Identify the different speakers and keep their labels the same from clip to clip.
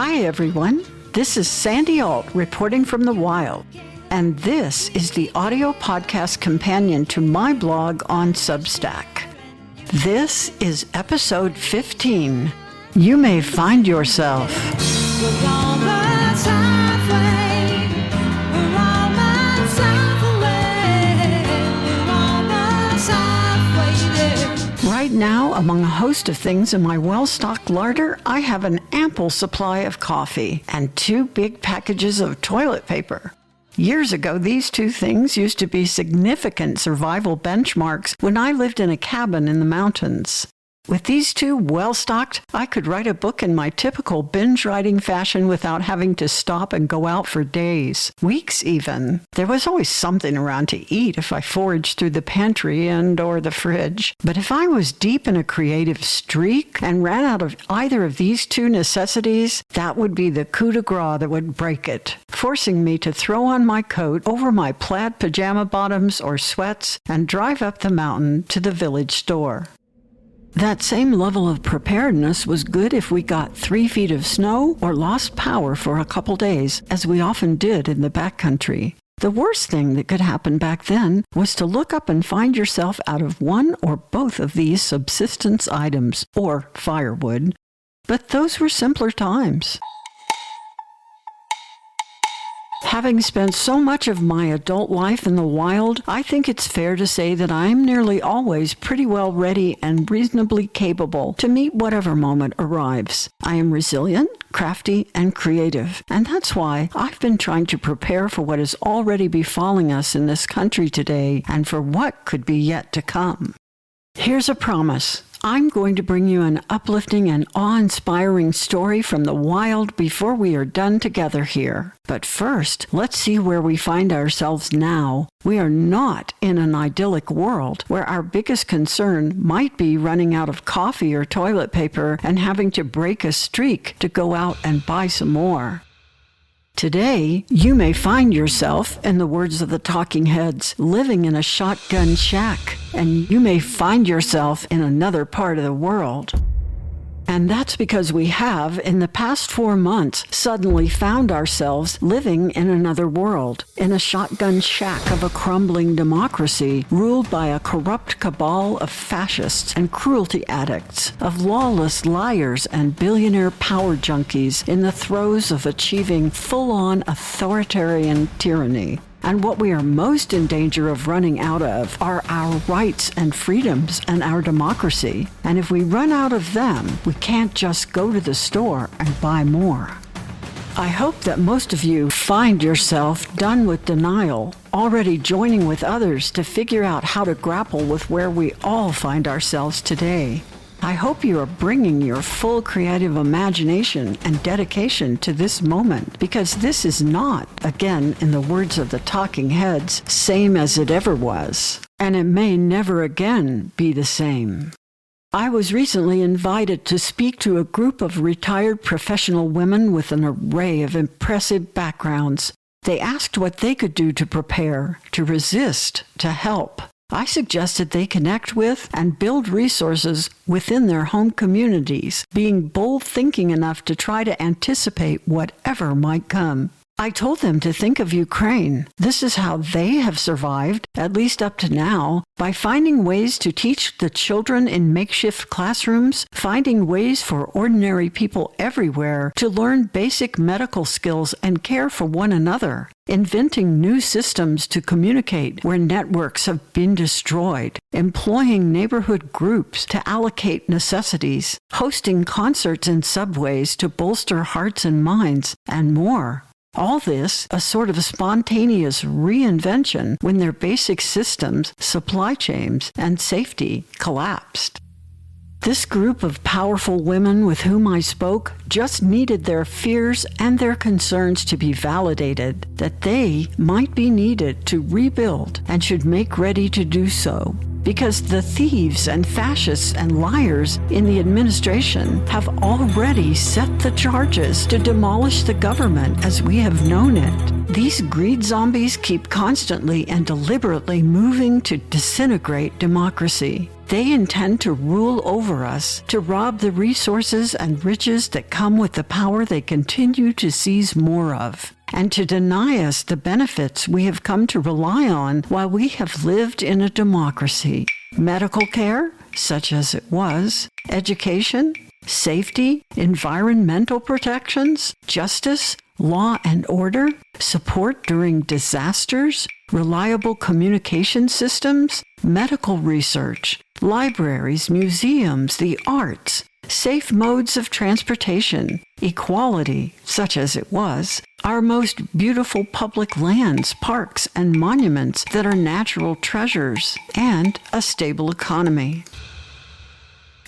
Speaker 1: Hi, everyone. This is Sandy Alt reporting from the wild, and this is the audio podcast companion to my blog on Substack. This is episode 15. You may find yourself. Right now, among a host of things in my well-stocked larder, I have an ample supply of coffee and 2 big packages of toilet paper. Years ago, these 2 things used to be significant survival benchmarks when I lived in a cabin in the mountains. With these 2 well-stocked, I could write a book in my typical binge-writing fashion without having to stop and go out for days, weeks even. There was always something around to eat if I foraged through the pantry or the fridge. But if I was deep in a creative streak and ran out of either of these 2 necessities, that would be the coup de grace that would break it, forcing me to throw on my coat over my plaid pajama bottoms or sweats and drive up the mountain to the village store. That same level of preparedness was good if we got 3 feet of snow or lost power for a couple days, as we often did in the backcountry. The worst thing that could happen back then was to look up and find yourself out of one or both of these subsistence items, or firewood. But those were simpler times. Having spent so much of my adult life in the wild, I think it's fair to say that I'm nearly always pretty well ready and reasonably capable to meet whatever moment arrives. I am resilient, crafty, and creative, and that's why I've been trying to prepare for what is already befalling us in this country today and for what could be yet to come. Here's a promise. I'm going to bring you an uplifting and awe-inspiring story from the wild before we are done together here. But first, let's see where we find ourselves now. We are not in an idyllic world where our biggest concern might be running out of coffee or toilet paper and having to break a streak to go out and buy some more. Today, you may find yourself, in the words of the Talking Heads, living in a shotgun shack, and you may find yourself in another part of the world. And that's because we have, in the past 4 months, suddenly found ourselves living in another world, in a shotgun shack of a crumbling democracy ruled by a corrupt cabal of fascists and cruelty addicts, of lawless liars and billionaire power junkies in the throes of achieving full-on authoritarian tyranny. And what we are most in danger of running out of are our rights and freedoms and our democracy. And if we run out of them, we can't just go to the store and buy more. I hope that most of you find yourself done with denial, already joining with others to figure out how to grapple with where we all find ourselves today. I hope you are bringing your full creative imagination and dedication to this moment, because this is not, again, in the words of the Talking Heads, same as it ever was, and it may never again be the same. I was recently invited to speak to a group of retired professional women with an array of impressive backgrounds. They asked what they could do to prepare, to resist, to help. I suggested they connect with and build resources within their home communities, being bold thinking enough to try to anticipate whatever might come. I told them to think of Ukraine. This is how they have survived, at least up to now, by finding ways to teach the children in makeshift classrooms, finding ways for ordinary people everywhere to learn basic medical skills and care for one another, inventing new systems to communicate where networks have been destroyed, employing neighborhood groups to allocate necessities, hosting concerts in subways to bolster hearts and minds, and more. All this, a sort of spontaneous reinvention when their basic systems, supply chains, and safety collapsed. This group of powerful women with whom I spoke just needed their fears and their concerns to be validated, that they might be needed to rebuild and should make ready to do so. Because the thieves and fascists and liars in the administration have already set the charges to demolish the government as we have known it. These greed zombies keep constantly and deliberately moving to disintegrate democracy. They intend to rule over us, to rob the resources and riches that come with the power they continue to seize more of, and to deny us the benefits we have come to rely on while we have lived in a democracy. Medical care, such as it was, education, safety, environmental protections, justice, law and order, support during disasters, reliable communication systems, medical research, libraries, museums, the arts, safe modes of transportation, equality, such as it was, our most beautiful public lands, parks, and monuments that are natural treasures, and a stable economy.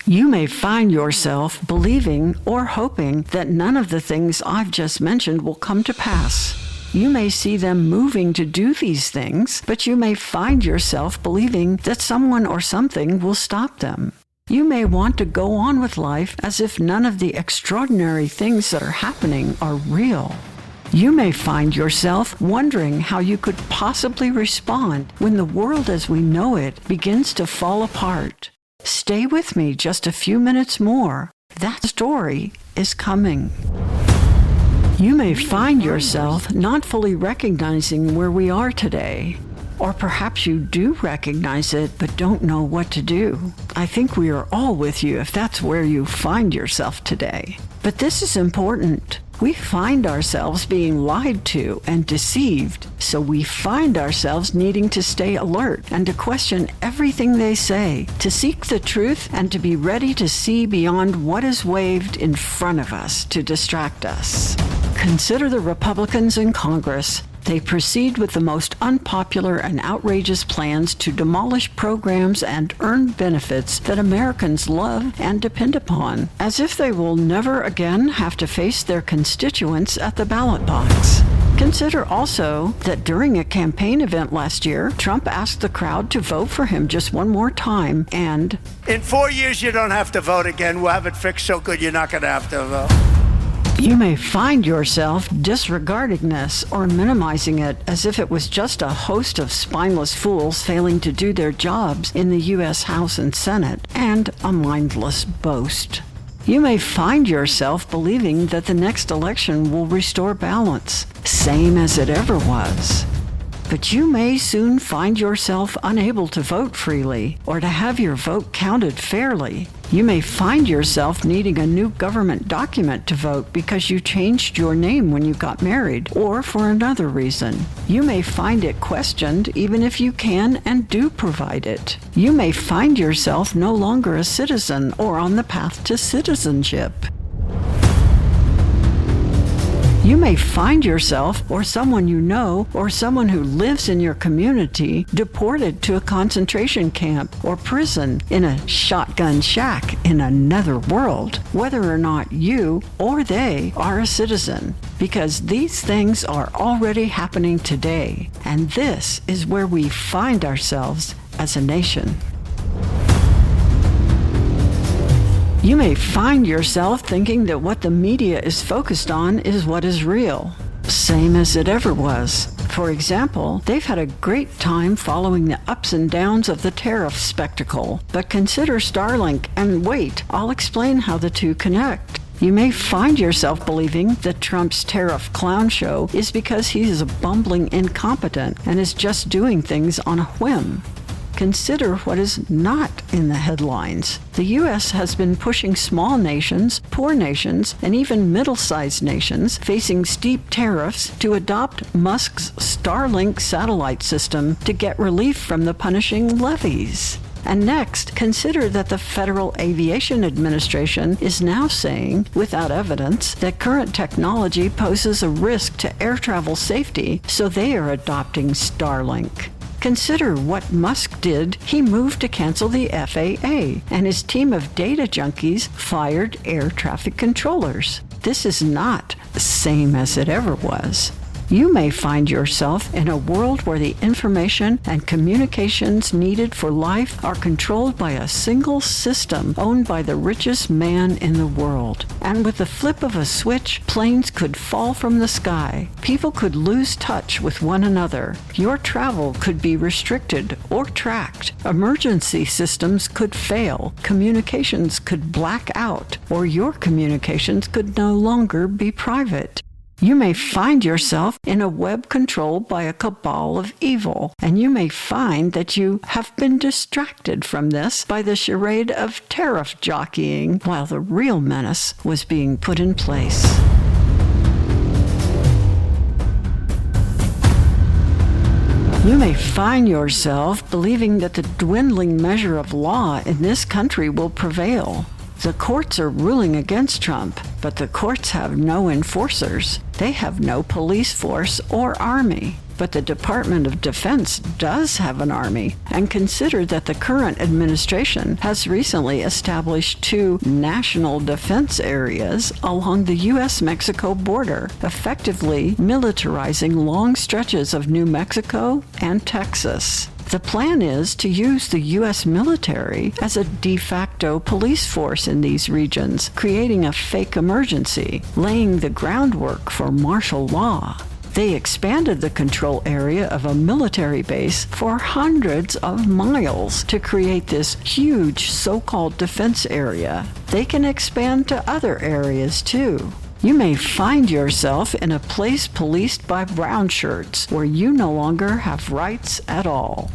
Speaker 1: You may find yourself believing or hoping that none of the things I've just mentioned will come to pass. You may see them moving to do these things, but you may find yourself believing that someone or something will stop them. You may want to go on with life as if none of the extraordinary things that are happening are real. You may find yourself wondering how you could possibly respond when the world as we know it begins to fall apart. Stay with me just a few minutes more. That story is coming. You may find yourself not fully recognizing where we are today. Or perhaps you do recognize it but don't know what to do. I think we are all with you if that's where you find yourself today. But this is important. We find ourselves being lied to and deceived, so we find ourselves needing to stay alert and to question everything they say, to seek the truth and to be ready to see beyond what is waved in front of us to distract us. Consider the Republicans in Congress. They proceed with the most unpopular and outrageous plans to demolish programs and earn benefits that Americans love and depend upon, as if they will never again have to face their constituents at the ballot box. Consider also that during a campaign event last year, Trump asked the crowd to vote for him just one more time, and
Speaker 2: in 4 years you don't have to vote again. We'll have it fixed so good you're not going to have to vote.
Speaker 1: You may find yourself disregarding this or minimizing it as if it was just a host of spineless fools failing to do their jobs in the U.S. House and Senate, and a mindless boast. You may find yourself believing that the next election will restore balance, same as it ever was. But you may soon find yourself unable to vote freely or to have your vote counted fairly. You may find yourself needing a new government document to vote because you changed your name when you got married or for another reason. You may find it questioned even if you can and do provide it. You may find yourself no longer a citizen or on the path to citizenship. You may find yourself, or someone you know, or someone who lives in your community, deported to a concentration camp or prison in a shotgun shack in another world, whether or not you or they are a citizen. Because these things are already happening today, and this is where we find ourselves as a nation. You may find yourself thinking that what the media is focused on is what is real, same as it ever was. For example, they've had a great time following the ups and downs of the tariff spectacle, but consider Starlink and wait, I'll explain how the two connect. You may find yourself believing that Trump's tariff clown show is because he is a bumbling incompetent and is just doing things on a whim. Consider what is not in the headlines. The U.S. has been pushing small nations, poor nations, and even middle-sized nations facing steep tariffs to adopt Musk's Starlink satellite system to get relief from the punishing levies. And next, consider that the Federal Aviation Administration is now saying, without evidence, that current technology poses a risk to air travel safety, so they are adopting Starlink. Consider what Musk did. He moved to cancel the FAA, and his team of data junkies fired air traffic controllers. This is not the same as it ever was. You may find yourself in a world where the information and communications needed for life are controlled by a single system owned by the richest man in the world. And with the flip of a switch, planes could fall from the sky. People could lose touch with one another. Your travel could be restricted or tracked. Emergency systems could fail. Communications could black out, or your communications could no longer be private. You may find yourself in a web controlled by a cabal of evil, and you may find that you have been distracted from this by the charade of tariff jockeying while the real menace was being put in place. You may find yourself believing that the dwindling measure of law in this country will prevail. The courts are ruling against Trump, but the courts have no enforcers. They have no police force or army. But the Department of Defense does have an army, and consider that the current administration has recently established 2 national defense areas along the U.S.-Mexico border, effectively militarizing long stretches of New Mexico and Texas. The plan is to use the U.S. military as a de facto police force in these regions, creating a fake emergency, laying the groundwork for martial law. They expanded the control area of a military base for hundreds of miles to create this huge so-called defense area. They can expand to other areas too. You may find yourself in a place policed by brown shirts where you no longer have rights at all.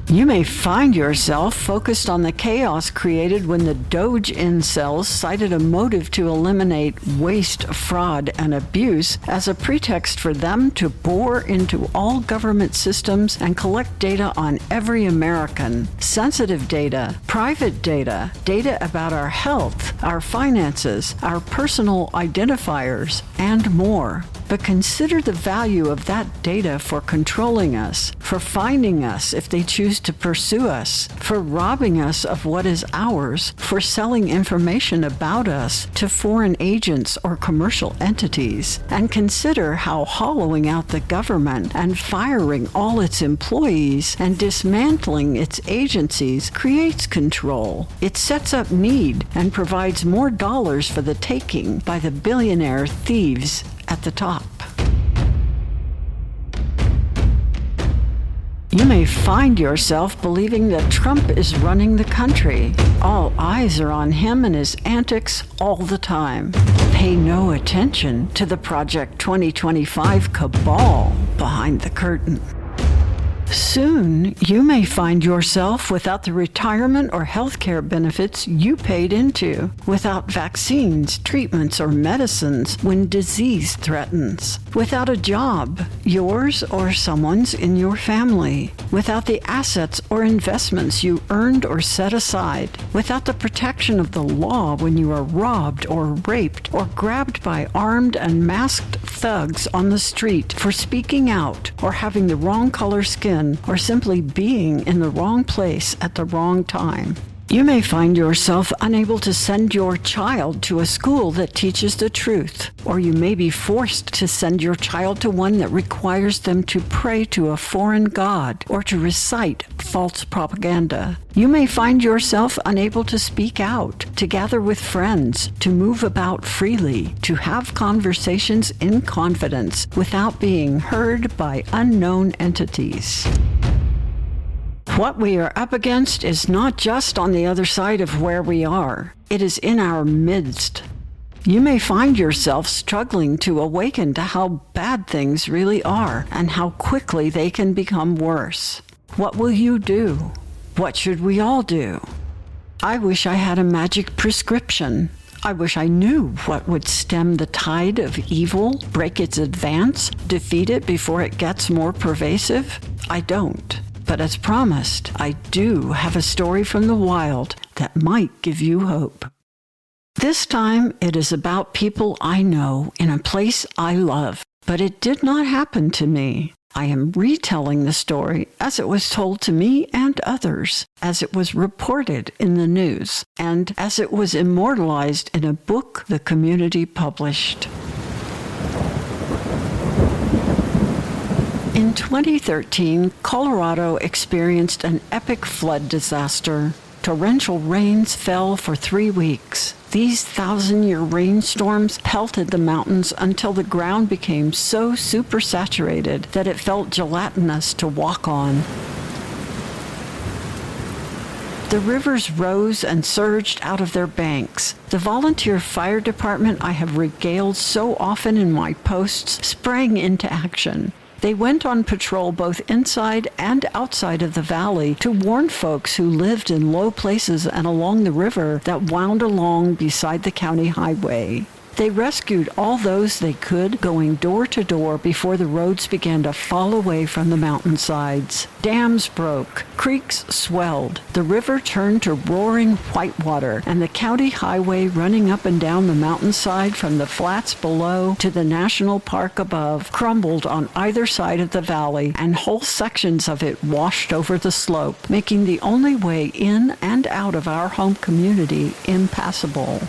Speaker 1: You may find yourself focused on the chaos created when the Doge incels cited a motive to eliminate waste, fraud, and abuse as a pretext for them to bore into all government systems and collect data on every American. Sensitive data, private data, data about our health, our finances, our personal identifiers, and more. But consider the value of that data for controlling us, for finding us if they choose to pursue us, for robbing us of what is ours, for selling information about us to foreign agents or commercial entities. And consider how hollowing out the government and firing all its employees and dismantling its agencies creates control. It sets up need and provides more dollars for the taking by the billionaire thieves at the top. You may find yourself believing that Trump is running the country. All eyes are on him and his antics all the time. Pay no attention to the Project 2025 cabal behind the curtain. Soon, you may find yourself without the retirement or health care benefits you paid into, without vaccines, treatments, or medicines when disease threatens, without a job, yours or someone's in your family, without the assets or investments you earned or set aside, without the protection of the law when you are robbed or raped or grabbed by armed and masked thugs on the street for speaking out or having the wrong color skin or simply being in the wrong place at the wrong time. You may find yourself unable to send your child to a school that teaches the truth, or you may be forced to send your child to one that requires them to pray to a foreign god or to recite false propaganda. You may find yourself unable to speak out, to gather with friends, to move about freely, to have conversations in confidence without being heard by unknown entities. What we are up against is not just on the other side of where we are. It is in our midst. You may find yourself struggling to awaken to how bad things really are and how quickly they can become worse. What will you do? What should we all do? I wish I had a magic prescription. I wish I knew what would stem the tide of evil, break its advance, defeat it before it gets more pervasive. I don't. But as promised, I do have a story from the wild that might give you hope. This time, it is about people I know in a place I love, but it did not happen to me. I am retelling the story as it was told to me and others, as it was reported in the news, and as it was immortalized in a book the community published. In 2013, Colorado experienced an epic flood disaster. Torrential rains fell for 3 weeks. These 1,000-year rainstorms pelted the mountains until the ground became so supersaturated that it felt gelatinous to walk on. The rivers rose and surged out of their banks. The volunteer fire department I have regaled so often in my posts sprang into action. They went on patrol both inside and outside of the valley to warn folks who lived in low places and along the river that wound along beside the county highway. They rescued all those they could, going door to door before the roads began to fall away from the mountainsides. Dams broke, creeks swelled, the river turned to roaring whitewater, and the county highway running up and down the mountainside from the flats below to the national park above crumbled on either side of the valley, and whole sections of it washed over the slope, making the only way in and out of our home community impassable.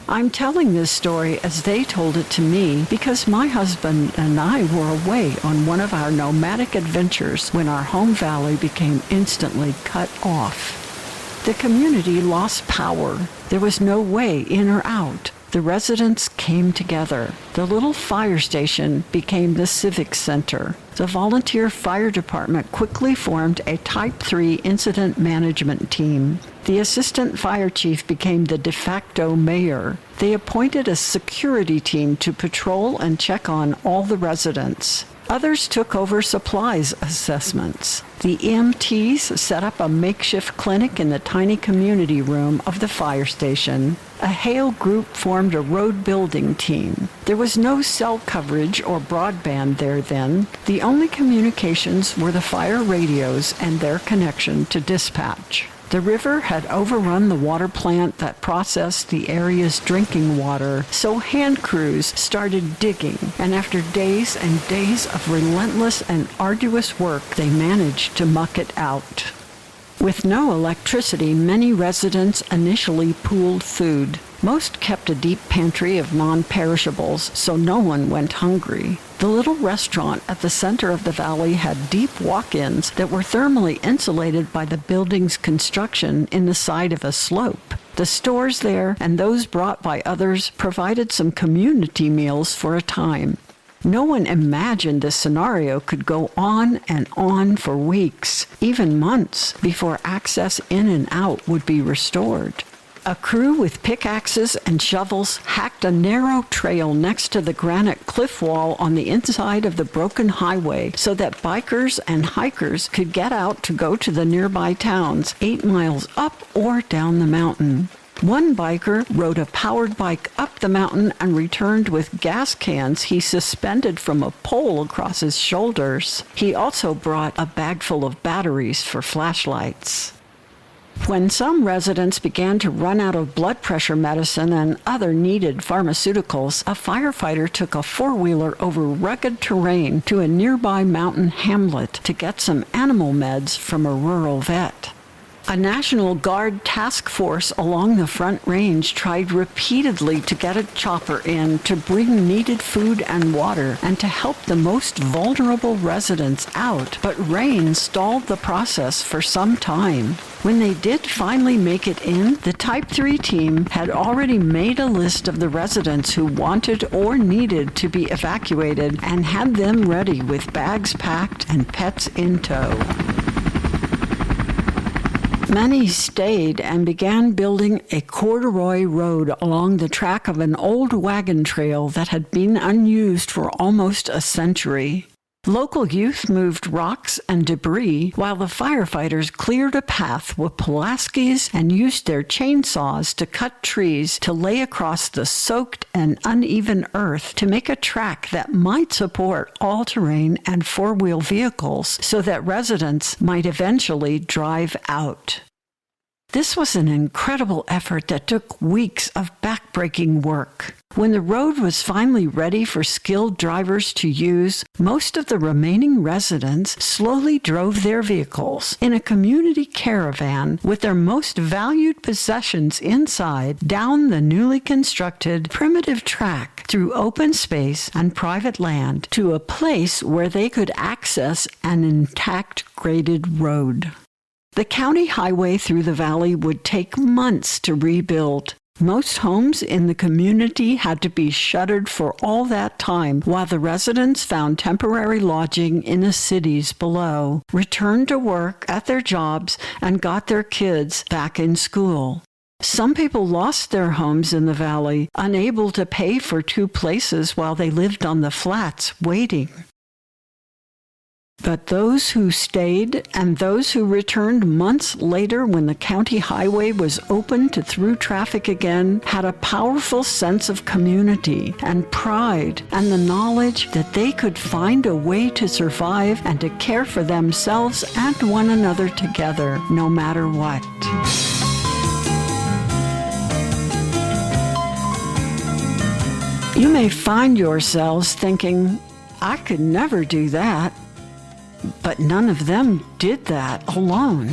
Speaker 1: I'm telling this story as they told it to me because my husband and I were away on one of our nomadic adventures when our home valley became instantly cut off. The community lost power. There was no way in or out. The residents came together. The little fire station became the civic center. The volunteer fire department quickly formed a Type 3 incident management team. The assistant fire chief became the de facto mayor. They appointed a security team to patrol and check on all the residents. Others took over supplies assessments. The EMTs set up a makeshift clinic in the tiny community room of the fire station. A Hale group formed a road building team. There was no cell coverage or broadband there then. The only communications were the fire radios and their connection to dispatch. The river had overrun the water plant that processed the area's drinking water, so hand crews started digging, and after days and days of relentless and arduous work, they managed to muck it out. With no electricity, many residents initially pooled food. Most kept a deep pantry of non-perishables, so no one went hungry. The little restaurant at the center of the valley had deep walk-ins that were thermally insulated by the building's construction in the side of a slope. The stores there and those brought by others provided some community meals for a time. No one imagined this scenario could go on and on for weeks, even months, before access in and out would be restored. A crew with pickaxes and shovels hacked a narrow trail next to the granite cliff wall on the inside of the broken highway so that bikers and hikers could get out to go to the nearby towns 8 miles up or down the mountain. One biker rode a powered bike up the mountain and returned with gas cans he suspended from a pole across his shoulders. He also brought a bag full of batteries for flashlights. When some residents began to run out of blood pressure medicine and other needed pharmaceuticals, a firefighter took a four-wheeler over rugged terrain to a nearby mountain hamlet to get some animal meds from a rural vet. A National Guard task force along the Front Range tried repeatedly to get a chopper in to bring needed food and water and to help the most vulnerable residents out, but rain stalled the process for some time. When they did finally make it in, the Type 3 team had already made a list of the residents who wanted or needed to be evacuated and had them ready with bags packed and pets in tow. Many stayed and began building a corduroy road along the track of an old wagon trail that had been unused for almost a century. Local youth moved rocks and debris while the firefighters cleared a path with Pulaskis and used their chainsaws to cut trees to lay across the soaked and uneven earth to make a track that might support all-terrain and four-wheel vehicles so that residents might eventually drive out. This was an incredible effort that took weeks of backbreaking work. When the road was finally ready for skilled drivers to use, most of the remaining residents slowly drove their vehicles in a community caravan with their most valued possessions inside down the newly constructed primitive track through open space and private land to a place where they could access an intact graded road. The county highway through the valley would take months to rebuild. Most homes in the community had to be shuttered for all that time while the residents found temporary lodging in the cities below, returned to work at their jobs, and got their kids back in school. Some people lost their homes in the valley, unable to pay for two places while they lived on the flats waiting. But those who stayed and those who returned months later when the county highway was open to through traffic again had a powerful sense of community and pride and the knowledge that they could find a way to survive and to care for themselves and one another together, no matter what. You may find yourselves thinking, I could never do that. But none of them did that alone.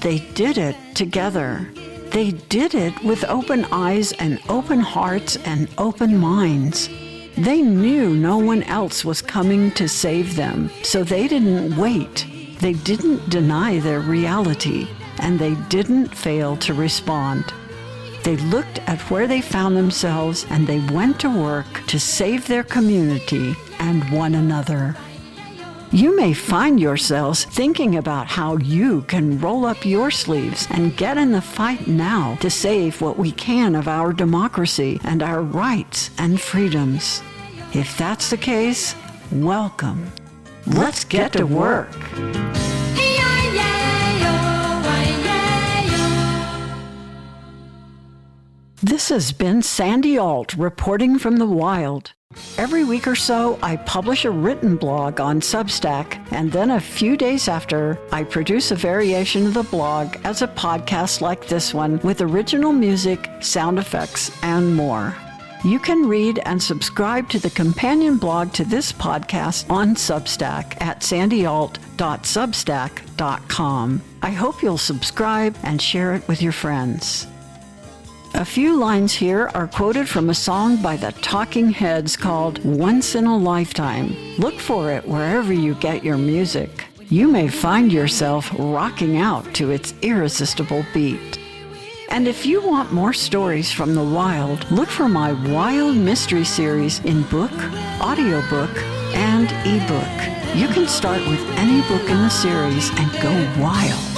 Speaker 1: They did it together. They did it with open eyes and open hearts and open minds. They knew no one else was coming to save them, so they didn't wait. They didn't deny their reality, and they didn't fail to respond. They looked at where they found themselves, and they went to work to save their community and one another. You may find yourselves thinking about how you can roll up your sleeves and get in the fight now to save what we can of our democracy and our rights and freedoms. If that's the case, welcome. Let's get to work. This has been Sandy Alt reporting from the wild. Every week or so, I publish a written blog on Substack, and then a few days after, I produce a variation of the blog as a podcast like this one with original music, sound effects, and more. You can read and subscribe to the companion blog to this podcast on Substack at sandyalt.substack.com. I hope you'll subscribe and share it with your friends. A few lines here are quoted from a song by the Talking Heads called Once in a Lifetime. Look for it wherever you get your music. You may find yourself rocking out to its irresistible beat. And if you want more stories from the wild, look for my Wild Mystery series in book, audiobook, and ebook. You can start with any book in the series and go wild.